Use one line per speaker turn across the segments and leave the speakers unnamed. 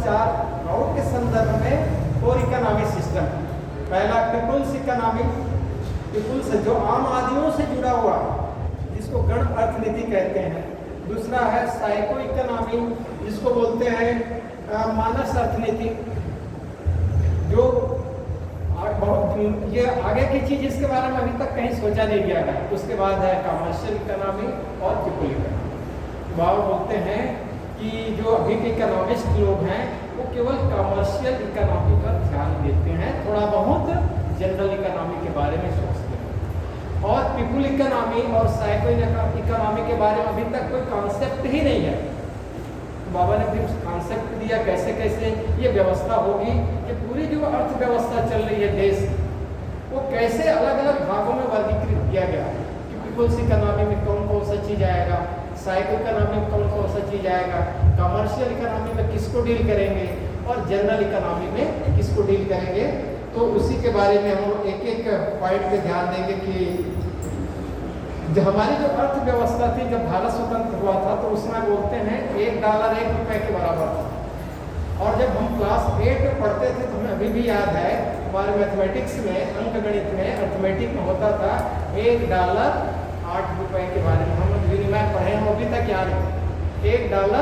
चार प्राउड के संदर्भ में 4 इकोनॉमिक सिस्टम। पहला पीपुल्स इकोनॉमिक, पीपुल्स जो आम आदमियों से जुड़ा हुआ, जिसको गण अर्थनीति कहते हैं। दूसरा है साइको इकोनॉमी, जिसको बोलते हैं मानस अर्थनीति, जो बहुत ये आगे की चीज इसके बारे में अभी तक कहीं सोचा नहीं गया है। उसके बाद है कमर्शियल इकोनॉमी और पीपल इकोनॉमी। बाबा बोलते हैं कि जो अभी के इकोनॉमिस्ट लोग हैं वो केवल कमर्शियल इकोनॉमी पर ध्यान देते हैं, थोड़ा बहुत जनरल इकोनॉमी के बारे में सोचते हैं। और पीपल इकोनॉमी और साइको इकोनॉमी के बारे में अभी तक कोई कॉन्सेप्ट ही नहीं है। बाबा ने फिर कॉन्सेप्ट दिया कैसे कैसे ये व्यवस्था होगी, ये पूरी जो अर्थव्यवस्था चल रही है देश, वो कैसे अलग अलग भागों में वर्गीकृत किया गया कि पीपल्स इकोनॉमी में कौन कौन सा चीज़ आएगा, साइको इकोनॉमी में कौन कौन सा चीज़ आएगा, कमर्शियल इकोनॉमी में किसको डील करेंगे और जनरल इकोनॉमी में किसको डील करेंगे। तो उसी के बारे में हम एक एक पॉइंट पे ध्यान देंगे कि जो हमारी जो अर्थव्यवस्था थी, जब भारत स्वतंत्र हुआ था तो उसमें बोलते हैं $1 1 रुपए के बराबर था। और जब हम क्लास 8 में पढ़ते थे तो हमें अभी भी याद है, हमारे मैथमेटिक्स में, अंक गणित में, अर्थमेटिक में होता था $1 8 रुपए के बारे में। हम विनिमय पढ़े हैं, अभी तक याद है, $1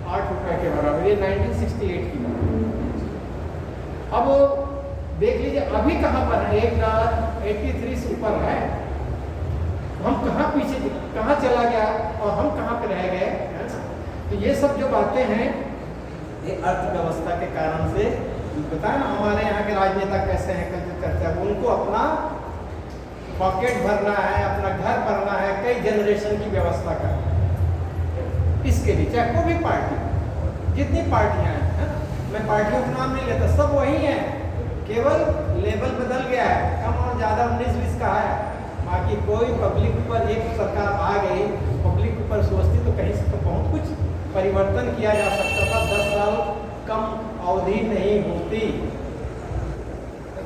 8 रुपए के बराबर। ये 1968 की बात। अब देख लीजिए अभी कहाँ पर है, $1.83 से ऊपर है। हम कहाँ पीछे, कहाँ चला गया और हम कहाँ पे रह गए, है ना। तो ये सब जो बातें हैं ये अर्थव्यवस्था के कारण से बताया ना। हमारे यहाँ के राजनेता कैसे हैं, कैसे करते हैं, उनको अपना पॉकेट भरना है, अपना घर भरना है, कई जनरेशन की व्यवस्था करना है। इसके लिए चाहे कोई भी पार्टी, जितनी पार्टियां हैं, है ना, मैं पार्टियों का नाम नहीं लेता, सब वही हैं, केवल लेवल बदल गया है, कम और ज़्यादा 19-20 का है। बाकी कोई पब्लिक पर एक सरकार आ गई, पब्लिक पर सोचती तो कहीं से तो बहुत कुछ परिवर्तन किया जा सकता था। 10 साल कम अवधि नहीं होती,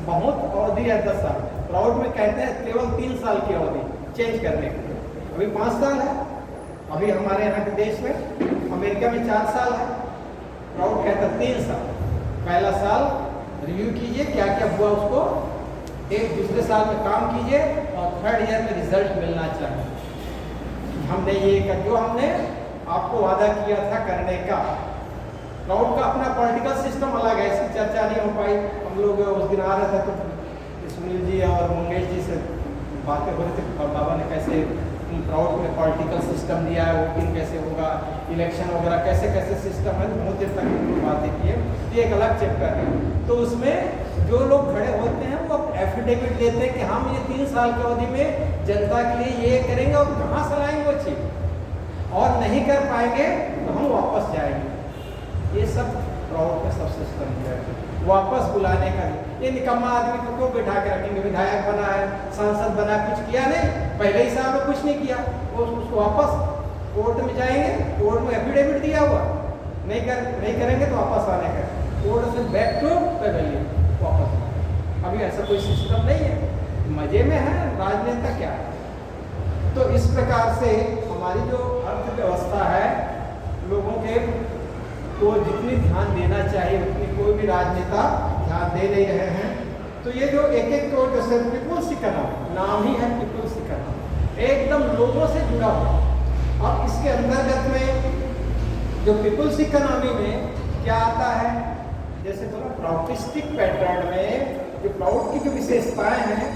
बहुत अवधि है 10 साल। प्राउड में कहते हैं केवल 3 साल की अवधि चेंज करने की, अभी 5 साल है। अभी हमारे यहाँ के देश में, अमेरिका में 4 साल है, प्राउड कहता है 3 साल। पहला साल रिव्यू कीजिए क्या क्या हुआ उसको, एक दूसरे साल में काम कीजिए और 3rd ईयर में रिजल्ट मिलना चाहिए। हमने ये कर, जो हमने आपको वादा किया था करने का। प्राउड का अपना पॉलिटिकल सिस्टम अलग है, इसकी चर्चा नहीं हो पाई। हम लोग उस दिन आ रहे थे तो सुनील जी और मंगेश जी से बातें हो रही थी, बाबा ने कैसे प्राउड में पॉलिटिकल सिस्टम दिया है, वोटिंग कैसे होगा, इलेक्शन वगैरह कैसे कैसे सिस्टम है, बहुत देर तक बातें की है। ये एक अलग चैप्टर है। तो उसमें जो लोग खड़े होते हैं वो एफिडेविट देते हैं कि हम ये 3 साल की अवधि में जनता के लिए ये करेंगे, और कहाँ से लाएंगे वो चीज, और नहीं कर पाएंगे तो हम वापस जाएंगे। ये सब प्राउड का सब सिस्टम है, वापस बुलाने का। ये निकम्मा आदमी को क्यों बैठा के रखेंगे, विधायक बना है, सांसद बना, कुछ किया नहीं, पहले ही साल में कुछ नहीं किया, वो उसको वापस कोर्ट में जाएंगे, कोर्ट में एफिडेविट दिया हुआ, नहीं करेंगे तो वापस आने का, कोर्ट से बैक टू पेवेलियन वापस। अभी ऐसा कोई सिस्टम नहीं है, मजे में है राजनेता क्या है। तो इस प्रकार से हमारी जो अर्थव्यवस्था है, लोगों के को जितनी ध्यान देना चाहिए उतनी कोई भी राजनेता ध्यान दे नहीं रहे हैं। तो ये जो एक एक को जैसे पीपुल्स इकोनॉमी, नाम ही है पीपुल्स इकोनॉमी, एकदम लोगों से जुड़ा हुआ। और इसके अंतर्गत में जो पीपुल्स इकोनॉमी में क्या आता है, जैसे बोला प्राउडिस्टिक पैटर्न में जो प्राउड की जो विशेषताएं हैं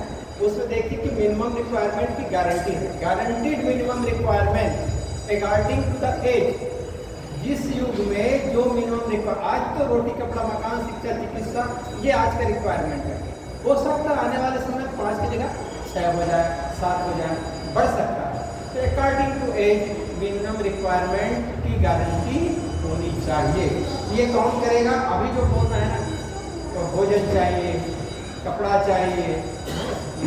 उसमें देखिए कि मिनिमम रिक्वायरमेंट की गारंटी है, guaranteed minimum requirement according to the age. जिस युग में जो मिनिमम रिक्वायर, आज तो रोटी कपड़ा मकान शिक्षा चिकित्सा ये आज का रिक्वायरमेंट है, हो सकता है आने वाले समय 5 की जगह 6 हो जाए, 7 हो जाए, बढ़ सकता है। तो according to age minimum requirement की गारंटी होनी चाहिए। ये कौन करेगा, अभी जो बोल रहे हैं ना, तो भोजन चाहिए, कपड़ा चाहिए,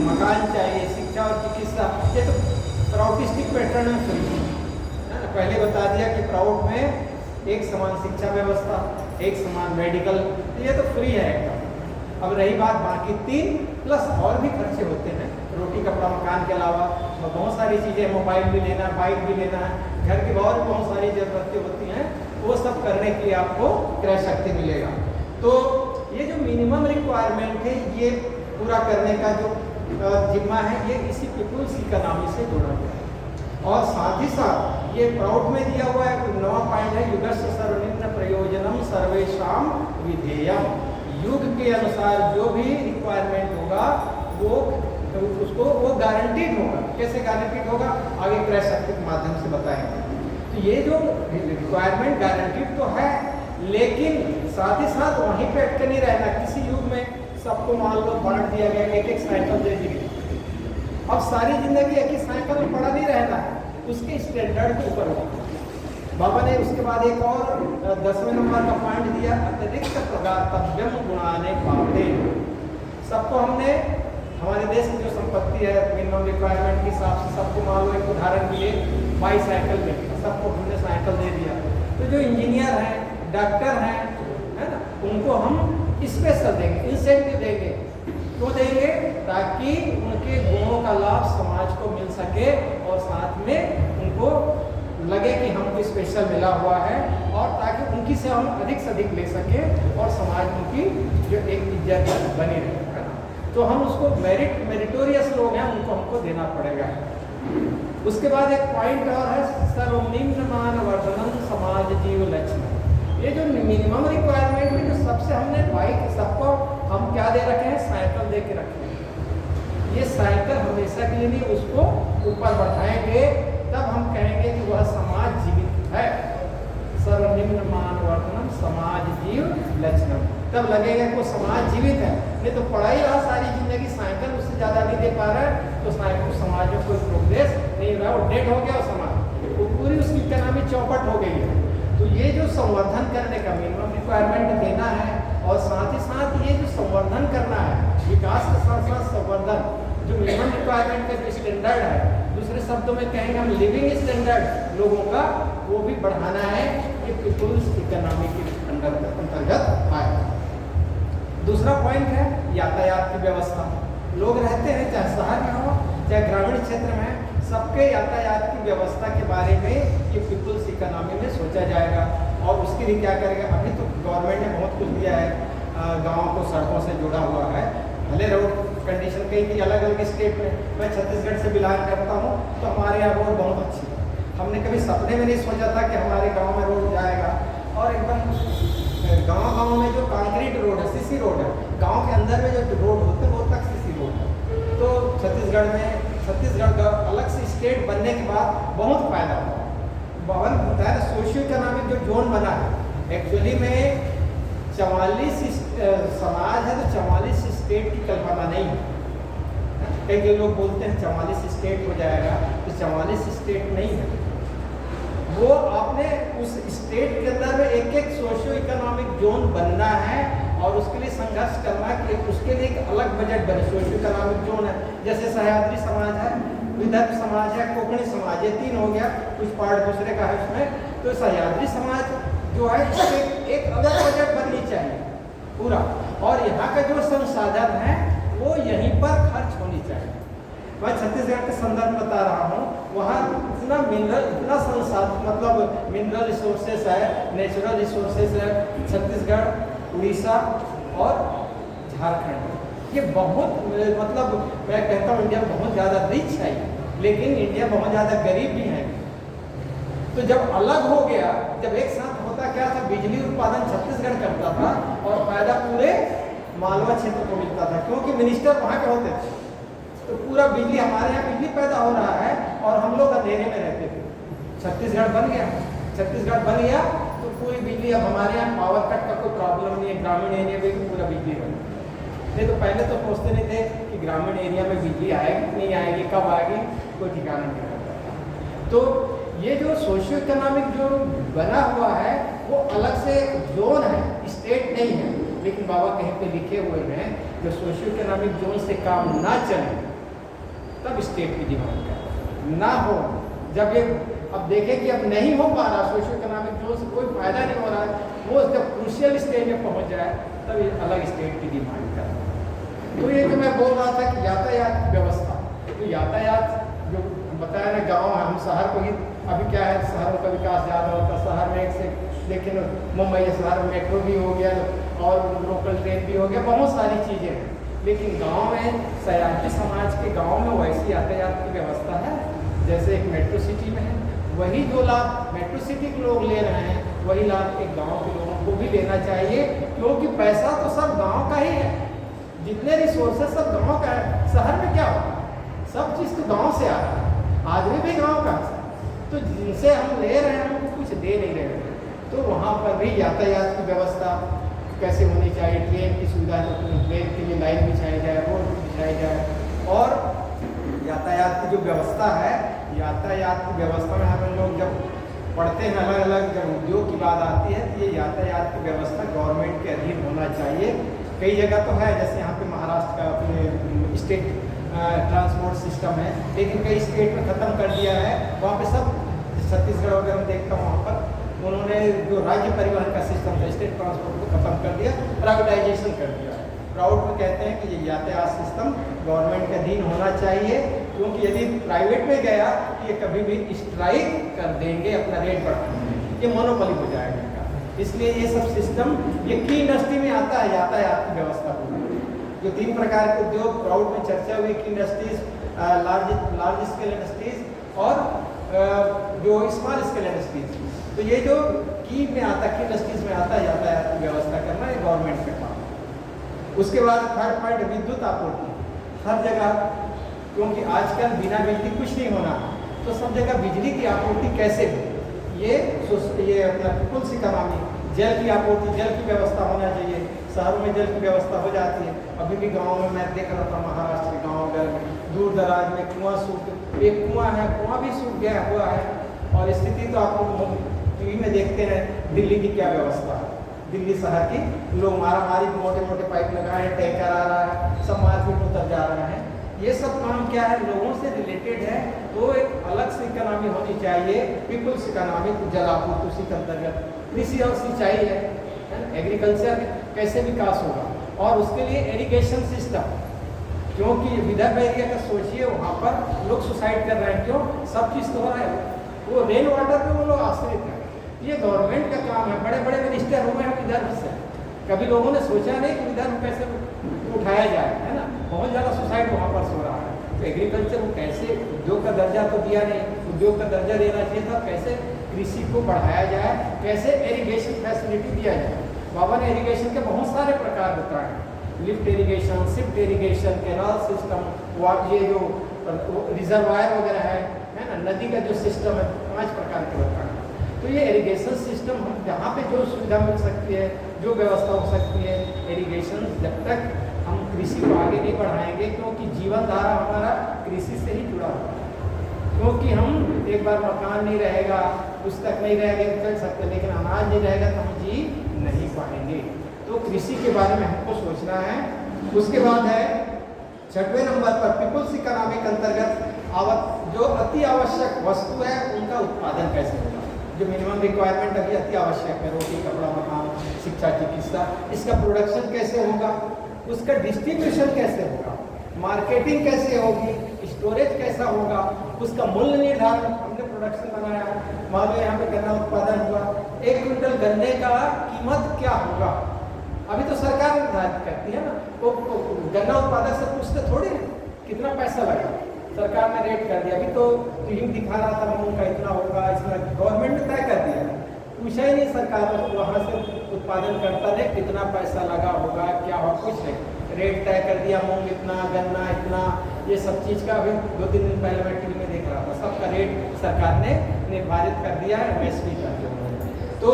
मकान चाहिए, शिक्षा और चिकित्सा, ये तो प्राउडिस्टिक पैटर्न में फ्री है ना। पहले बता दिया कि प्राउड में एक समान शिक्षा व्यवस्था, एक समान मेडिकल, ये तो फ्री है एकदम। अब रही बात बाकी 3 प्लस और भी खर्चे होते हैं, रोटी कपड़ा मकान के अलावा बहुत सारी चीज़ें, मोबाइल भी लेना है, बाइक भी लेना है, घर की और भी बहुत सारी ज़रूरतें होती हैं, वो सब करने के लिए आपको क्रय शक्ति मिलेगा। तो ये जो मिनिमम रिक्वायरमेंट है ये पूरा करने का जो जिम्मा है ये इसी पीपुल्स इकोनॉमी से जुड़ा हुआ है। और साथ ही साथ ये प्राउड में दिया हुआ है नवा पॉइंट है, युगस्य सर्वनिम्न प्रयोजनम सर्वेषाम विधेयम। युग के अनुसार जो भी रिक्वायरमेंट होगा वो उसको वो गारंटीड होगा। कैसे गारंटीड होगा आगे क्रय शक्ति के माध्यम से बताएंगे। तो ये जो रिक्वायरमेंट गारंटीड तो है, लेकिन साथ ही साथ वहीं पे अटके नहीं रहना। किसी युग में सबको मान लो बांट दिया गया, एक एक साइकिल दे दी गई, अब सारी जिंदगी एक ही साइकिल में पड़ा नहीं रहना है, उसके स्टैंडर्ड के ऊपर होगा। बाबा ने उसके बाद एक और 10वें नंबर का पॉइंट दिया, अतिरिक्त प्रगातव्यम गुणाने पाते। सबको हमने हमारे देश की जो संपत्ति है मिनिमम रिक्वायरमेंट के हिसाब से सबको मान लो एक उदाहरण के लिए बाईसाइकिल में सबको हमने साइकिल दे दिया। तो जो इंजीनियर हैं, डॉक्टर हैं, है ना, उनको हम स्पेशल देंगे, इंसेंटिव देंगे। क्यों देंगे? ताकि उनके गुणों का लाभ समाज को मिल सके और साथ में उनको लगे कि हमको स्पेशल मिला हुआ है, और ताकि उनकी से हम अधिक से अधिक ले सकें और समाज में उनकी जो एक इज्जत बनी रहे, है ना। तो हम उसको मेरिटोरियस लोग हैं उनको हमको देना पड़ेगा। उसके बाद एक पॉइंट और है, सर्वनिम्न मानवर्धनम समाज जीव लक्ष्य। ये जो मिनिमम रिक्वायरमेंट में जो सबसे हमने बाइक सबको हम क्या दे रखे हैं, साइकिल दे के रखे हैं। ये साइकिल हमेशा के लिए नहीं, उसको ऊपर बढ़ाएंगे तब हम कहेंगे कि वह समाज जीवित है। सर्वनिम्न मानवर्धनम समाज जीव लक्षणम, तब लगेगा कि वो समाज जीवित है। नहीं तो पढ़ाई रहा सारी जिंदगी, साइकिल उससे ज़्यादा नहीं दे पा रहा है, तो साइकिल समाज में कोई प्रोग्रेस नहीं रहा, वो डेड हो गया वो समाज, वो पूरी उसकी इकोनॉमी चौपट हो गई है। तो ये जो संवर्धन करने का मिनिमम रिक्वायरमेंट देना है, और साथ ही साथ ये जो संवर्धन करना है, विकास के साथ साथ संवर्धन, जो मिनिमम रिक्वायरमेंट का जो स्टैंडर्ड है, दूसरे शब्दों में कहेंगे हम लिविंग स्टैंडर्ड लोगों का, वो भी बढ़ाना है। ये पीपुल्स इकोनॉमी के अंतर्गत आए। दूसरा पॉइंट है यातायात की व्यवस्था। लोग रहते हैं चाहे शहर में हो चाहे ग्रामीण क्षेत्र में, सबके यातायात की व्यवस्था के बारे में ये पीपुल्स इकोनॉमी में सोचा जाएगा। और उसके लिए क्या करेगा, अभी तो गवर्नमेंट ने बहुत कुछ दिया है, गाँव को सड़कों से जुड़ा हुआ है। भले रोड कंडीशन कई अलग अलग स्टेट में, मैं छत्तीसगढ़ से बिलोंग करता हूँ, तो हमारे यहाँ रोड बहुत अच्छी है। हमने कभी सपने में नहीं सोचा था कि हमारे गाँव में रोड जाएगा, और एकदम गाँव में जो कंक्रीट रोड है, सीसी रोड है, गाँव के अंदर में जो रोड होते हैं वो तक सीसी रोड है। तो छत्तीसगढ़ का अलग से स्टेट बनने के बाद बहुत फायदा हुआ। भवन होता है सोशियो इकोनॉमिक जो जोन बना है, एक्चुअली में 44 समाज है, तो 44 स्टेट की कल्पना नहीं है। कई लोग बोलते हैं 44 स्टेट हो जाएगा, तो 44 स्टेट नहीं है। वो आपने उस स्टेट के अंदर में एक एक सोशियो इकोनॉमिक जोन बनना है, और उसके लिए संघर्ष करना है कि उसके लिए एक अलग बजट बने। सोशियो इकोनॉमिक जोन है, जैसे सह्याद्री समाज है, विदर्भ समाज है, कोंकणी समाज, ये 3 हो गया, कुछ पार्ट दूसरे का है उसमें। तो सह्याद्री समाज जो है इसके एक अलग बजट बननी चाहिए पूरा, और यहाँ का जो संसाधन है वो यहीं पर खर्च होनी चाहिए। मैं छत्तीसगढ़ के संदर्भ बता रहा हूँ, वहाँ इतना मिनरल, इतना संसाधन, मतलब मिनरल रिसोर्सेस है, नेचुरल रिसोर्सेस है। छत्तीसगढ़, उड़ीसा और झारखंड, ये बहुत, मतलब मैं कहता हूँ इंडिया बहुत ज़्यादा रिच है, लेकिन इंडिया बहुत ज़्यादा गरीब भी है। तो जब अलग हो गया, जब एक साथ होता क्या था, बिजली उत्पादन छत्तीसगढ़ करता था और फायदा पूरे मालवा क्षेत्र को मिलता था, क्योंकि मिनिस्टर वहाँ के होते थे। तो पूरा बिजली, हमारे यहाँ बिजली पैदा हो रहा है और हम लोग अंधेरे में रहते थे। छत्तीसगढ़ बन गया तो पूरी बिजली, अब हमारे यहाँ पावर कट का कोई प्रॉब्लम नहीं है, ग्रामीण एरिया में भी पूरा बिजली बन गया। नहीं तो पहले तो सोचते नहीं थे कि ग्रामीण एरिया में बिजली आएगी नहीं आएगी, कब आएगी, कोई ठिकाना नहीं रहता। तो ये जो सोशियो इकोनॉमिक जो बना हुआ है वो अलग से जोन है, स्टेट नहीं है। लेकिन बाबा कहीं पे लिखे हुए हैं जो सोशियो इकोनॉमिक जोन से काम ना चले तब स्टेट की डिमांड करें, ना हो जब ये अब देखें कि अब नहीं हो पा रहा, सोशियो इकोनॉमिक जोन से कोई फायदा नहीं हो रहा है, वो जब क्रूशियल स्टेज में पहुंच जाए तब ये अलग स्टेट की डिमांड करें। तो ये जो मैं बोल रहा था कि यातायात की व्यवस्था, तो यातायात जो बताया ना, गाँव है, हम शहर को ही, अभी क्या है शहरों का विकास ज़्यादा होता है, शहर में एक से लेकिन मुंबई शहर मेट्रो भी हो गया और लोकल ट्रेन भी हो गया, बहुत सारी चीज़ें हैं। लेकिन गांव में, सयाजी समाज के गांव में वैसी यातायात की व्यवस्था है जैसे एक मेट्रो सिटी में है। वही जो लाभ मेट्रो सिटी के लोग ले रहे हैं, वही लाभ एक गांव के लोगों को भी लेना चाहिए, क्योंकि पैसा तो सब गांव का ही है, जितने रिसोर्सेज सब गांव का है। शहर में क्या होगा, सब चीज़ तो गांव से आ रहा है, आदमी भी गांव का है, तो जिनसे हम ले रहे हैं हमको कुछ दे नहीं रहे हैं। तो वहाँ पर भी यातायात की व्यवस्था कैसे होनी चाहिए, ट्रेन की सुविधा, ट्रेन के लिए लाइन बिछाई जाए, रोड बिछाई जाए, और यातायात की जो व्यवस्था है, यातायात की व्यवस्था में हम लोग जब पढ़ते हैं अलग अलग, जब उद्योग की बात आती है तो ये यातायात की व्यवस्था गवर्नमेंट के अधीन होना चाहिए। कई जगह तो है, जैसे यहाँ पे महाराष्ट्र का अपने स्टेट ट्रांसपोर्ट सिस्टम है, लेकिन कई स्टेट में ख़त्म कर दिया है। वहाँ पे सब, छत्तीसगढ़ वगैरह में देखता हूँ, वहाँ पर उन्होंने जो राज्य परिवहन का सिस्टम था, स्टेट ट्रांसपोर्ट को खत्म कर दिया, प्राइवेटाइजेशन कर दिया है। प्राउड में कहते हैं कि ये यातायात सिस्टम गवर्नमेंट के अधीन होना चाहिए, क्योंकि यदि प्राइवेट में गया तो ये कभी भी स्ट्राइक कर देंगे, अपना रेट बढ़ा देंगे, ये मोनोपोली हो जाएगा इनका। इसलिए ये सब सिस्टम, ये की इंडस्ट्री में आता है यातायात की व्यवस्था को। जो 3 प्रकार के उद्योग प्राउड में चर्चा हुई, की इंडस्ट्रीज, लार्ज स्केल इंडस्ट्रीज और जो स्मॉल स्केल इंडस्ट्रीज, तो ये जो की में आता है, की इंडस्ट्रीज में आता है यातायात की व्यवस्था करना, ये गवर्नमेंट का काम। उसके बाद थर्ड पॉइंट, विद्युत आपूर्ति हर जगह, क्योंकि आजकल बिना बिजली कुछ नहीं होना, तो सब जगह बिजली की आपूर्ति कैसे हो, ये अपना पीपुल्स इकोनॉमी, जल की आपूर्ति, जल की व्यवस्था होना चाहिए। शहरों में जल की व्यवस्था हो जाती है, अभी भी गाँव में मैं देख रहा था, महाराष्ट्र के गाँव में दूर दराज में कुआं सूख, एक कुआं है, कुआं भी सूख गया हुआ है। और स्थिति तो आप लोग टीवी में देखते हैं, दिल्ली की क्या व्यवस्था है, दिल्ली शहर की, लोग मारामारी, मोटे मोटे पाइप लगाए हैं, टैंकर आ रहा है, सब मार्केट उतर जा रहा है। ये सब काम क्या है, लोगों से रिलेटेड है, तो एक अलग से इकोनॉमी होनी चाहिए, पीपुल्स इकोनॉमी, जल आपूर्ति उसी के अंतर्गत, कृषि और सिंचाई है, एग्रीकल्चर कैसे विकास होगा, और उसके लिए इरिगेशन सिस्टम, क्योंकि विदर्भ एरिया का सोचिए, वहाँ पर लोग सुसाइड कर रहे हैं, क्यों, सब चीज़ तो हो रहा है, वो रेन वाटर पे वो लोग आश्रित हैं। ये गवर्नमेंट का काम है, बड़े बड़े मिनिस्टर हुए हैं विदर्भ से, कभी लोगों ने सोचा नहीं कि विदर्भ कैसे उठाया जाए, है ना, बहुत ज़्यादा सुसाइड वहाँ पर हो रहा है। तो एग्रीकल्चर को कैसे, उद्योग का दर्जा तो दिया नहीं, उद्योग का दर्जा देना चाहिए था, कैसे कृषि को बढ़ाया जाए, कैसे इरिगेशन फैसिलिटी दिया जाए। बाबा ने इरिगेशन के बहुत सारे प्रकार बताए, lift irrigation, shift irrigation, canal system, ये जो रिजर्वायर वगैरह है ना, नदी का जो सिस्टम है, 5 प्रकार के बताए। तो ये इरिगेशन सिस्टम, हम जहाँ पे जो सुविधा मिल सकती है, जो व्यवस्था हो सकती है, इरिगेशन, जब तक हम कृषि को आगे नहीं बढ़ाएंगे, क्योंकि जीवन धारा हमारा कृषि से ही जुड़ा हुआ है। क्योंकि हम एक बार मकान नहीं रहेगा, पुस्तक नहीं रहेगा तो चल सकते, लेकिन अनाज नहीं रहेगा तो हम जी नहीं पाएंगे। तो कृषि के बारे में हमको सोचना है। उसके बाद है 6वें नंबर पर पीपुल्स इकोनॉमी के अंतर्गत जो अति आवश्यक वस्तु है उनका उत्पादन कैसे होगा। जो मिनिमम रिक्वायरमेंट अभी अति आवश्यक है, रोटी, कपड़ा, मकान, शिक्षा, चिकित्सा, इसका प्रोडक्शन कैसे होगा, उसका डिस्ट्रीब्यूशन कैसे होगा, मार्केटिंग कैसे होगी, स्टोरेज कैसा होगा, उसका मूल्य निर्धारण। हमने प्रोडक्शन बनाया, मान लो यहाँ पे गन्ना उत्पादन हुआ, 1 क्विंटल गन्ने का कीमत क्या होगा, अभी तो सरकार निर्धारित करती है ना, तो गन्ना उत्पादक से पूछते थोड़ी कितना पैसा लगा, सरकार ने रेट कर दिया। अभी तो टीम दिखा रहा था मूंग का इतना होगा, इसमें गवर्नमेंट ने तय कर दिया, पूछा ही नहीं सरकार, वहाँ से उत्पादन करता है कितना पैसा लगा होगा, क्या हो, कुछ नहीं, रेट तय कर दिया, मूंग इतना, गन्ना इतना, ये सब चीज़ का। अभी 2-3 दिन पहले मैं टीवी में देख रहा था, सबका रेट सरकार ने निर्धारित कर दिया है, MSP का जो। तो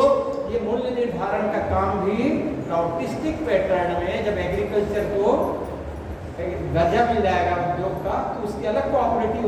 ये मूल्य निर्धारण का काम भी लॉजिस्टिक पैटर्न में, जब एग्रीकल्चर को दर्जा मिल जाएगा उद्योग का, तो उसकी अलग कोऑपरेटिव